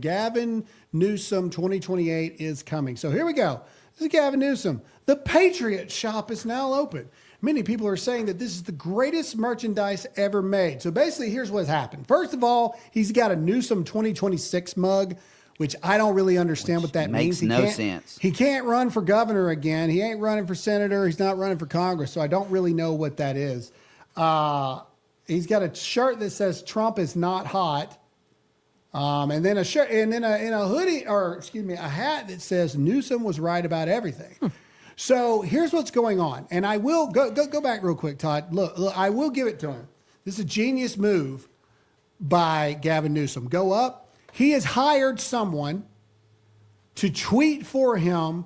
Gavin Newsom 2028 is coming. So here we go. This is Gavin Newsom. The Patriot Shop is now open. Many people are saying that this is the greatest merchandise ever made. So basically, here's what's happened. First of all, he's got a Newsom 2026 mug, which I don't really understand what that means. Makes no sense. He can't run for governor again. He ain't running for senator. He's not running for Congress. So I don't really know what that is. He's got a shirt that says Trump is not hot. And then a shirt, and then a hoodie, or excuse me, a hat that says Newsom was right about everything. So here's what's going on. And I will go back real quick, Todd. Look, I will give it to him. This is a genius move by Gavin Newsom. Go up. He has hired someone to tweet for him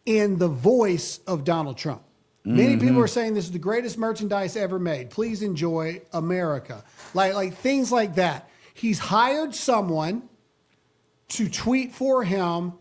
in the voice of Donald Trump. Many people are saying this is the greatest merchandise ever made. Please enjoy America. Like things like that. He's hired someone to tweet for him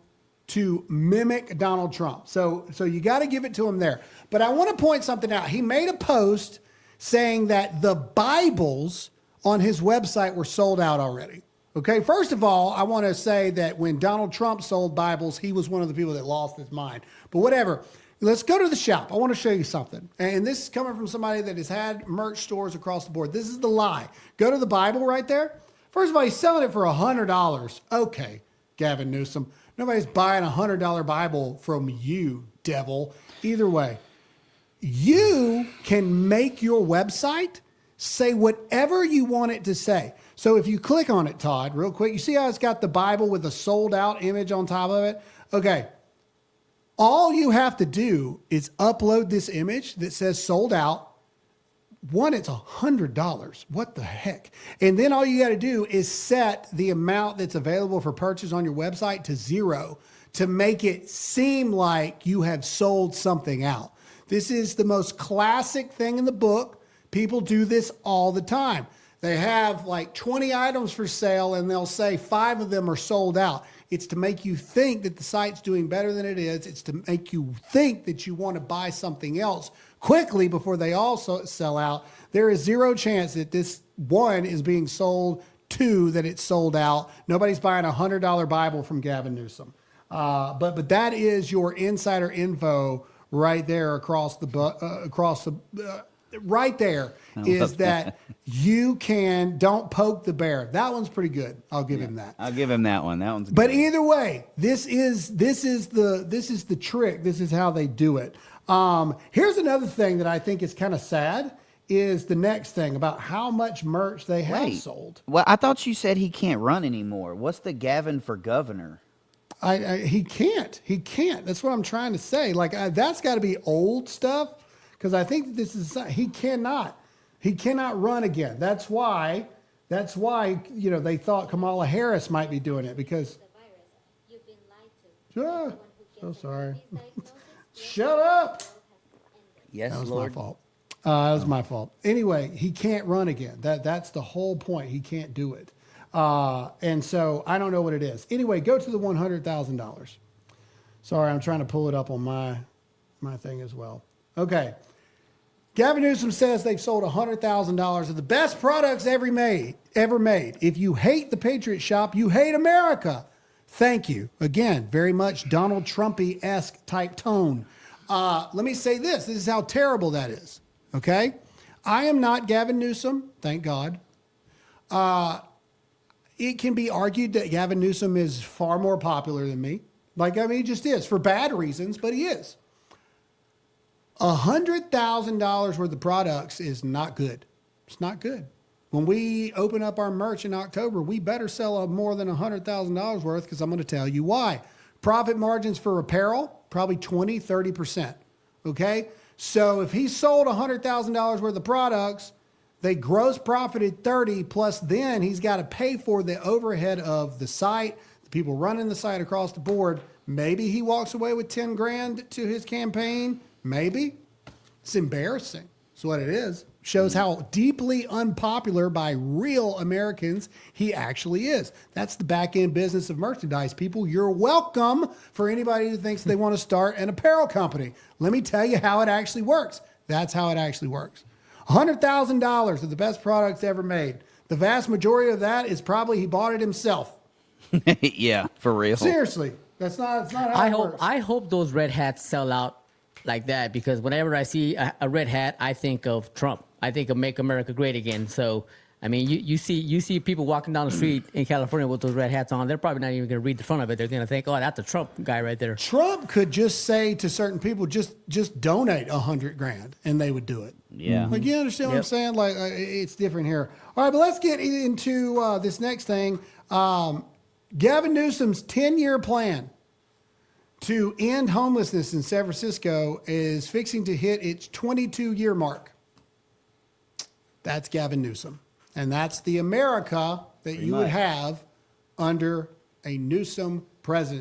to mimic Donald Trump. So you got to give it to him there. But I want to point something out. He made a post saying that the Bibles on his website were sold out already. Okay, first of all, I want to say that when Donald Trump sold Bibles, he was one of the people that lost his mind. But whatever. Let's go to the shop. I want to show you something. And this is coming from somebody that has had merch stores across the board. This is the lie. Go to the Bible right there. First of all, he's selling it for $100. Okay, Gavin Newsom. Nobody's buying a $100 Bible from you, devil. Either way, you can make your website say whatever you want it to say. So if you click on it, Todd, real quick, you see how it's got the Bible with a sold out image on top of it? Okay. All you have to do is upload this image that says sold out. One, it's $100. What the heck? And then all you got to do is set the amount that's available for purchase on your website to 0 to make it seem like you have sold something out. This is the most classic thing in the book. People do this all the time. They have like 20 items for sale and they'll say 5 of them are sold out. It's to make you think that the site's doing better than it is. It's to make you think that you want to buy something else quickly before they also sell out. There is 0 chance that this one is being sold, 2 that it's sold out. Nobody's buying a $100 Bible from Gavin Newsom. But that is your insider info right there across the right there is that you don't poke the bear. That one's pretty good. I'll give him that. I'll give him that one. That one's good. But either way, this is the trick. This is how they do it. Here's another thing that I think is kind of sad is the next thing about how much merch they have sold. Well, I thought you said he can't run anymore. What's the Gavin for governor? He can't. He can't. That's what I'm trying to say. Like that's got to be old stuff. Because I think this is he cannot run again. That's why they thought Kamala Harris might be doing it because. You've been lied to. So sorry. Shut up. Yes, that was Lord. my fault. That was my fault. Anyway, he can't run again. That's the whole point. He can't do it. And so I don't know what it is. Anyway, go to the $100,000. Sorry, I'm trying to pull it up on my thing as well. Okay. Gavin Newsom says they've sold $100,000 of the best products ever made. If you hate the Patriot Shop, you hate America. Thank you. Again, very much Donald Trumpy-esque type tone. Let me say this. This is how terrible that is. Okay? I am not Gavin Newsom. Thank God. It can be argued that Gavin Newsom is far more popular than me. He just is. For bad reasons, but he is. $100,000 worth of products is not good. It's not good. When we open up our merch in October, we better sell more than $100,000 worth because I'm going to tell you why. Profit margins for apparel, probably 20, 30%. Okay? So if he sold $100,000 worth of products, they gross profited 30 plus then he's got to pay for the overhead of the site, the people running the site across the board. Maybe he walks away with 10 grand to his campaign. Maybe. It's embarrassing. That's what it is. Shows how deeply unpopular by real Americans he actually is. That's the back end business of merchandise, people. You're welcome for anybody who thinks they want to start an apparel company. Let me tell you how it actually works. That's how it actually works. $100,000 of the best products ever made. The vast majority of that is probably he bought it himself. Yeah, for real. Seriously, that's not how I it hope works. I hope those red hats sell out like that, because whenever I see a red hat, I think of Trump. I think of Make America Great Again. So I mean, you see people walking down the street in California with those red hats on. They're probably not even going to read the front of it. They're going to think, "Oh, that's a Trump guy right there." Trump could just say to certain people, just donate $100,000, and they would do it. Yeah. Like, you understand what I'm Yep. saying? Like, it's different here. All right, but let's get into this next thing. Gavin Newsom's 10-year plan to end homelessness in San Francisco is fixing to hit its 22-year mark. That's Gavin Newsom. And that's the America that you would much. have under a Newsom presidency.